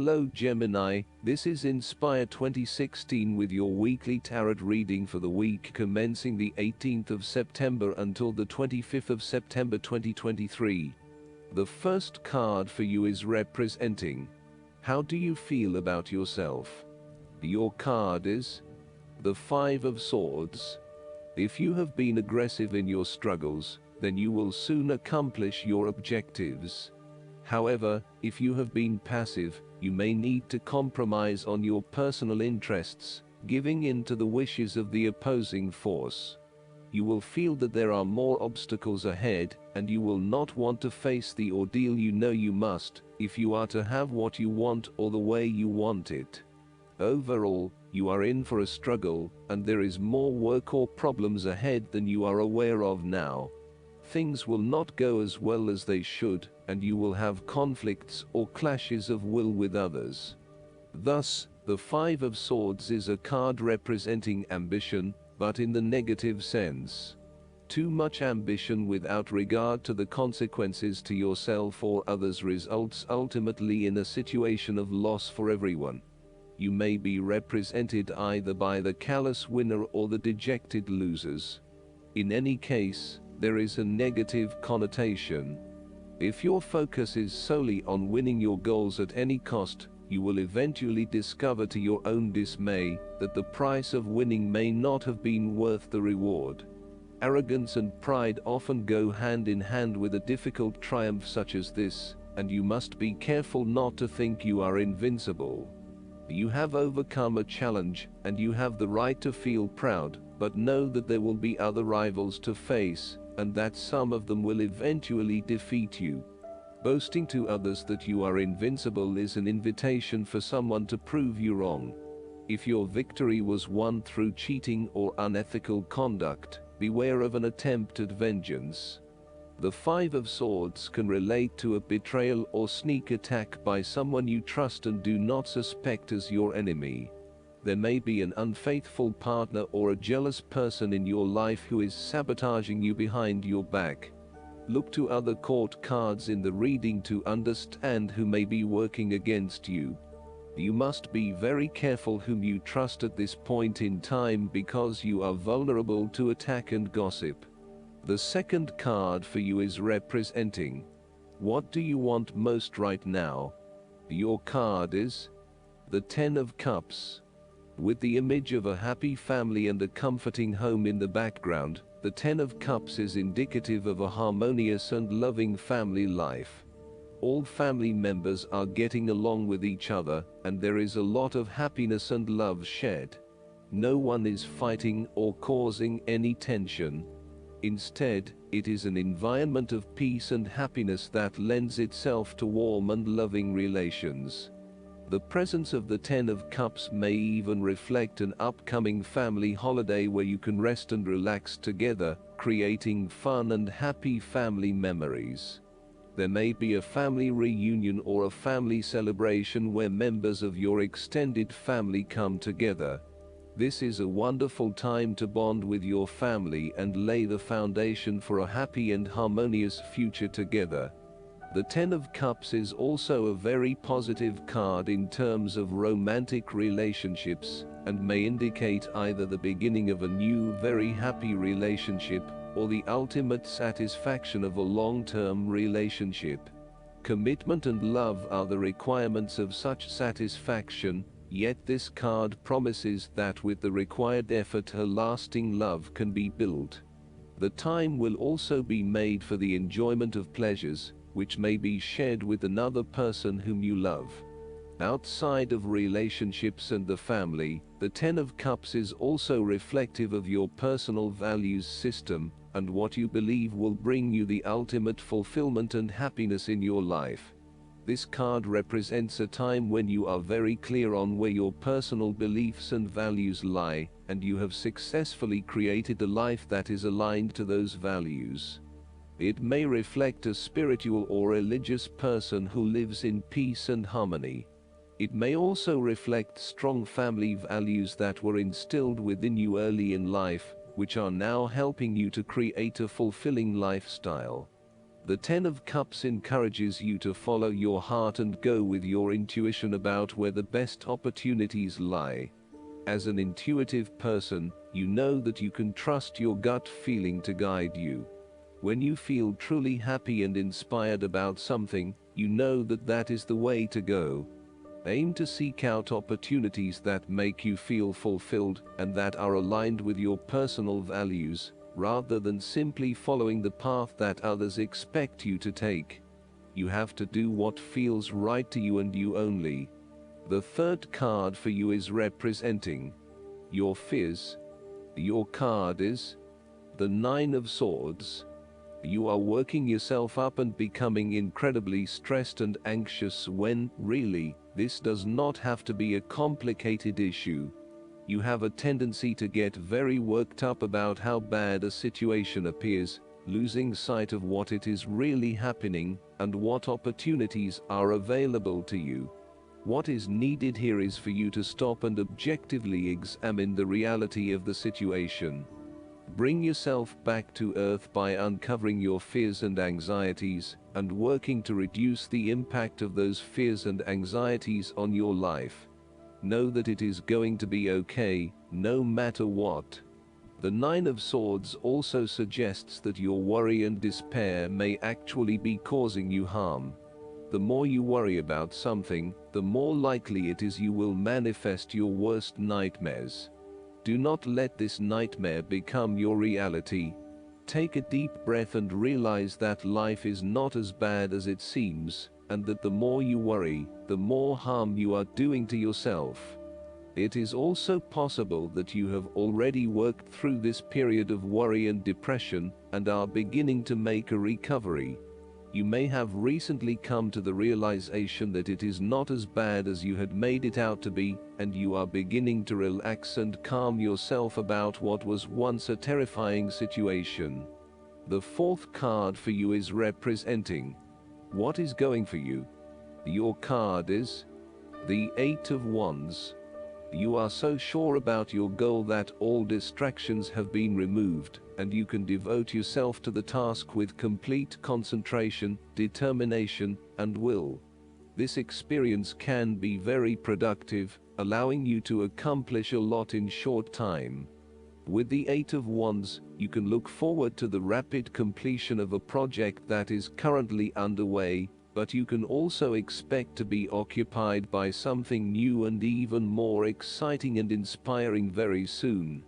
Hello Gemini, this is Inspire 2016 with your weekly tarot reading for the week commencing the 18th of September until the 25th of September 2023. The first card for you is representing: how do you feel about yourself? Your card is the Five of Swords. If you have been aggressive in your struggles, then you will soon accomplish your objectives. However, if you have been passive, you may need to compromise on your personal interests, giving in to the wishes of the opposing force. You will feel that there are more obstacles ahead, and you will not want to face the ordeal. You know you must, if you are to have what you want or the way you want it. Overall, you are in for a struggle, and there is more work or problems ahead than you are aware of now. Things will not go as well as they should, and you will have conflicts or clashes of will with others. Thus, the Five of Swords is a card representing ambition, but in the negative sense. Too much ambition without regard to the consequences to yourself or others results ultimately in a situation of loss for everyone. You may be represented either by the callous winner or the dejected losers. In any case, there is a negative connotation. If your focus is solely on winning your goals at any cost, you will eventually discover to your own dismay that the price of winning may not have been worth the reward. Arrogance and pride often go hand in hand with a difficult triumph such as this, and you must be careful not to think you are invincible. You have overcome a challenge, and you have the right to feel proud, but know that there will be other rivals to face, and that some of them will eventually defeat you. Boasting to others that you are invincible is an invitation for someone to prove you wrong. If your victory was won through cheating or unethical conduct, beware of an attempt at vengeance. The Five of Swords can relate to a betrayal or sneak attack by someone you trust and do not suspect as your enemy. There may be an unfaithful partner or a jealous person in your life who is sabotaging you behind your back. Look to other court cards in the reading to understand who may be working against you. You must be very careful whom you trust at this point in time because you are vulnerable to attack and gossip. The second card for you is representing: what do you want most right now? Your card is the Ten of Cups. With the image of a happy family and a comforting home in the background, the Ten of Cups is indicative of a harmonious and loving family life. All family members are getting along with each other, and there is a lot of happiness and love shared. No one is fighting or causing any tension. Instead, it is an environment of peace and happiness that lends itself to warm and loving relations. The presence of the Ten of Cups may even reflect an upcoming family holiday where you can rest and relax together, creating fun and happy family memories. There may be a family reunion or a family celebration where members of your extended family come together. This is a wonderful time to bond with your family and lay the foundation for a happy and harmonious future together. The Ten of Cups is also a very positive card in terms of romantic relationships, and may indicate either the beginning of a new, very happy relationship, or the ultimate satisfaction of a long-term relationship. Commitment and love are the requirements of such satisfaction, yet this card promises that with the required effort a lasting love can be built. The time will also be made for the enjoyment of pleasures, which may be shared with another person whom you love. Outside of relationships and the family, the Ten of Cups is also reflective of your personal values system, and what you believe will bring you the ultimate fulfillment and happiness in your life. This card represents a time when you are very clear on where your personal beliefs and values lie, and you have successfully created a life that is aligned to those values. It may reflect a spiritual or religious person who lives in peace and harmony. It may also reflect strong family values that were instilled within you early in life, which are now helping you to create a fulfilling lifestyle. The Ten of Cups encourages you to follow your heart and go with your intuition about where the best opportunities lie. As an intuitive person, you know that you can trust your gut feeling to guide you. When you feel truly happy and inspired about something, you know that that is the way to go. Aim to seek out opportunities that make you feel fulfilled and that are aligned with your personal values, rather than simply following the path that others expect you to take. You have to do what feels right to you and you only. The third card for you is representing your fears. Your card is the Nine of Swords. You are working yourself up and becoming incredibly stressed and anxious when, really, this does not have to be a complicated issue. You have a tendency to get very worked up about how bad a situation appears, losing sight of what it is really happening and what opportunities are available to you. What is needed here is for you to stop and objectively examine the reality of the situation. Bring yourself back to earth by uncovering your fears and anxieties, and working to reduce the impact of those fears and anxieties on your life. Know that it is going to be okay, no matter what. The Nine of Swords also suggests that your worry and despair may actually be causing you harm. The more you worry about something, the more likely it is you will manifest your worst nightmares. Do not let this nightmare become your reality. Take a deep breath and realize that life is not as bad as it seems, and that the more you worry, the more harm you are doing to yourself. It is also possible that you have already worked through this period of worry and depression, and are beginning to make a recovery. You may have recently come to the realization that it is not as bad as you had made it out to be, and you are beginning to relax and calm yourself about what was once a terrifying situation. The fourth card for you is representing what is going for you. Your card is the Eight of Wands. You are so sure about your goal that all distractions have been removed, and you can devote yourself to the task with complete concentration, determination, and will. This experience can be very productive, allowing you to accomplish a lot in short time. With the Eight of Wands, you can look forward to the rapid completion of a project that is currently underway, but you can also expect to be occupied by something new and even more exciting and inspiring very soon.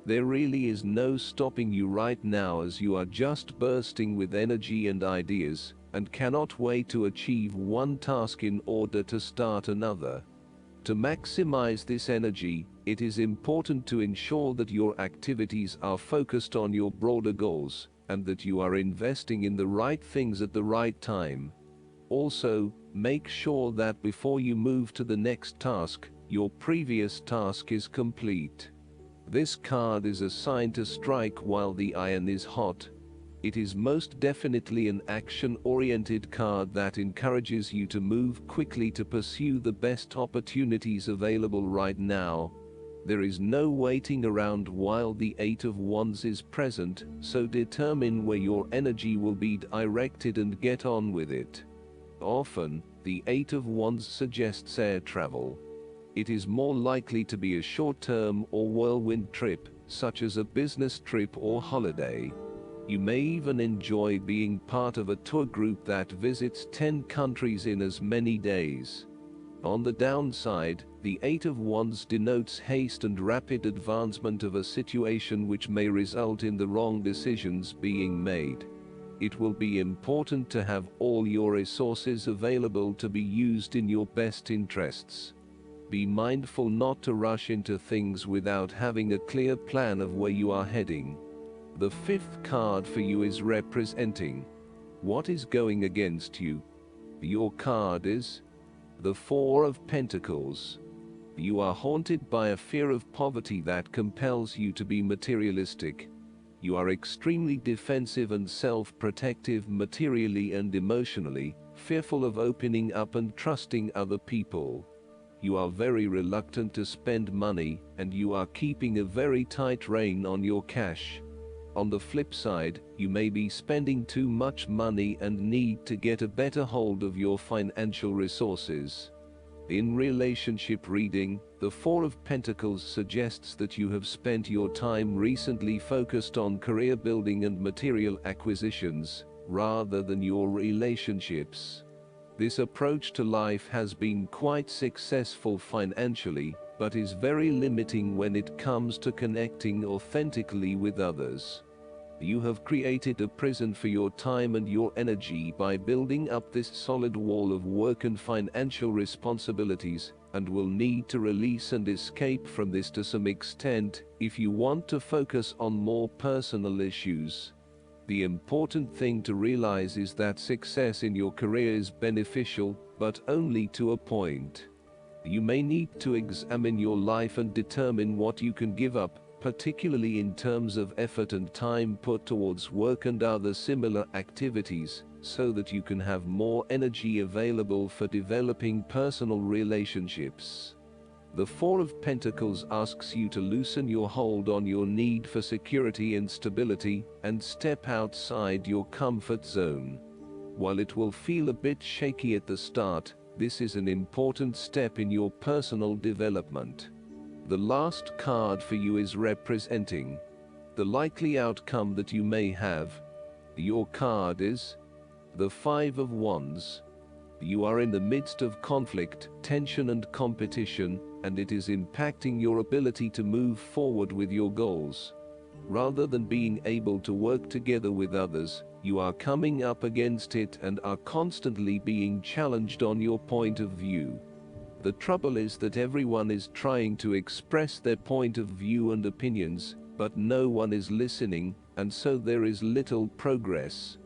There really is no stopping you right now, as you are just bursting with energy and ideas, and cannot wait to achieve one task in order to start another. To maximize this energy, it is important to ensure that your activities are focused on your broader goals, and that you are investing in the right things at the right time. Also, make sure that before you move to the next task, your previous task is complete. This card is a sign to strike while the iron is hot. It is most definitely an action-oriented card that encourages you to move quickly to pursue the best opportunities available right now. There is no waiting around while the Eight of Wands is present, so determine where your energy will be directed and get on with it. Often, the Eight of Wands suggests air travel. It is more likely to be a short-term or whirlwind trip, such as a business trip or holiday. You may even enjoy being part of a tour group that visits 10 countries in as many days. On the downside, the Eight of Wands denotes haste and rapid advancement of a situation, which may result in the wrong decisions being made. It will be important to have all your resources available to be used in your best interests. Be mindful not to rush into things without having a clear plan of where you are heading. The fifth card for you is representing what is going against you. Your card is the Four of Pentacles. You are haunted by a fear of poverty that compels you to be materialistic. You are extremely defensive and self-protective materially and emotionally, fearful of opening up and trusting other people. You are very reluctant to spend money, and you are keeping a very tight rein on your cash. On the flip side, you may be spending too much money and need to get a better hold of your financial resources. In relationship reading, the Four of Pentacles suggests that you have spent your time recently focused on career building and material acquisitions, rather than your relationships. This approach to life has been quite successful financially, but is very limiting when it comes to connecting authentically with others. You have created a prison for your time and your energy by building up this solid wall of work and financial responsibilities, and will need to release and escape from this to some extent if you want to focus on more personal issues. The important thing to realize is that success in your career is beneficial, but only to a point. You may need to examine your life and determine what you can give up, particularly in terms of effort and time put towards work and other similar activities, so that you can have more energy available for developing personal relationships. The Four of Pentacles asks you to loosen your hold on your need for security and stability, and step outside your comfort zone. While it will feel a bit shaky at the start, this is an important step in your personal development. The last card for you is representing the likely outcome that you may have. Your card is the Five of Wands. You are in the midst of conflict, tension and competition, and it is impacting your ability to move forward with your goals. Rather than being able to work together with others, you are coming up against it and are constantly being challenged on your point of view. The trouble is that everyone is trying to express their point of view and opinions, but no one is listening, and so there is little progress.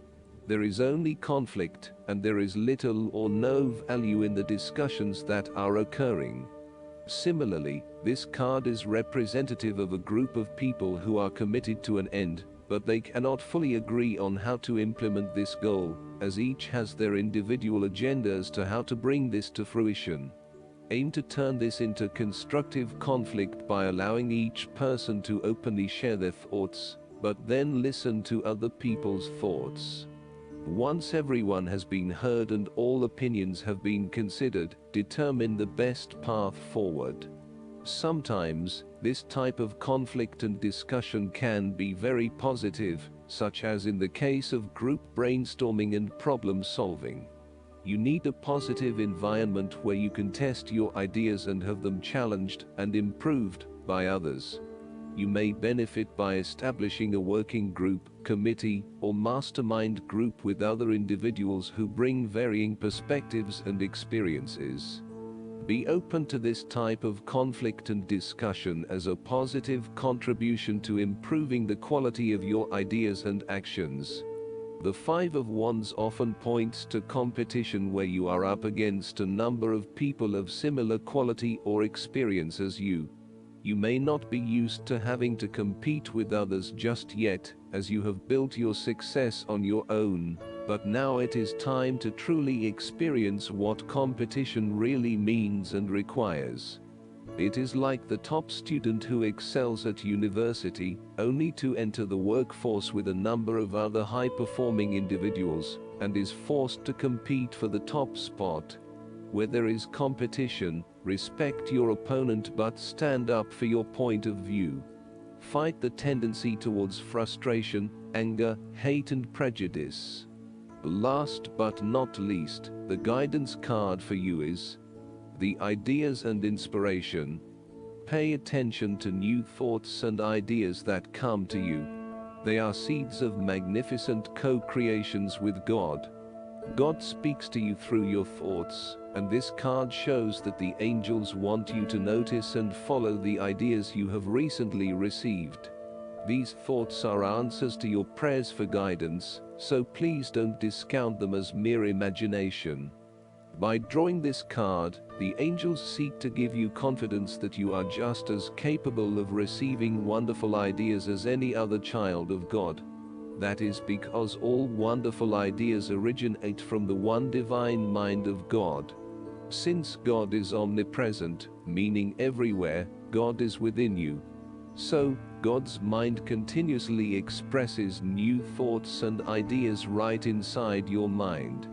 There is only conflict, and there is little or no value in the discussions that are occurring. Similarly, this card is representative of a group of people who are committed to an end, but they cannot fully agree on how to implement this goal, as each has their individual agenda as to how to bring this to fruition. Aim to turn this into constructive conflict by allowing each person to openly share their thoughts, but then listen to other people's thoughts. Once everyone has been heard and all opinions have been considered, determine the best path forward. Sometimes, this type of conflict and discussion can be very positive, such as in the case of group brainstorming and problem solving. You need a positive environment where you can test your ideas and have them challenged and improved by others. You may benefit by establishing a working group, committee, or mastermind group with other individuals who bring varying perspectives and experiences. Be open to this type of conflict and discussion as a positive contribution to improving the quality of your ideas and actions. The Five of Wands often points to competition where you are up against a number of people of similar quality or experience as you. You may not be used to having to compete with others just yet, as you have built your success on your own, but now it is time to truly experience what competition really means and requires. It is like the top student who excels at university, only to enter the workforce with a number of other high-performing individuals, and is forced to compete for the top spot. Where there is competition, respect your opponent but stand up for your point of view. Fight the tendency towards frustration, anger, hate and prejudice. Last but not least, the guidance card for you is the Ideas and Inspiration. Pay attention to new thoughts and ideas that come to you. They are seeds of magnificent co-creations with God. God speaks to you through your thoughts, and this card shows that the angels want you to notice and follow the ideas you have recently received. These thoughts are answers to your prayers for guidance, so please don't discount them as mere imagination. By drawing this card, the angels seek to give you confidence that you are just as capable of receiving wonderful ideas as any other child of God. That is because all wonderful ideas originate from the one divine mind of God. Since God is omnipresent, meaning everywhere, God is within you. So, God's mind continuously expresses new thoughts and ideas right inside your mind.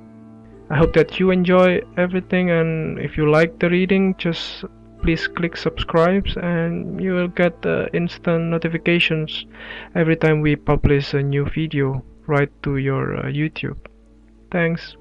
I hope that you enjoy everything, and if you like the reading, just please click subscribe and you will get instant notifications every time we publish a new video right to your YouTube. Thanks.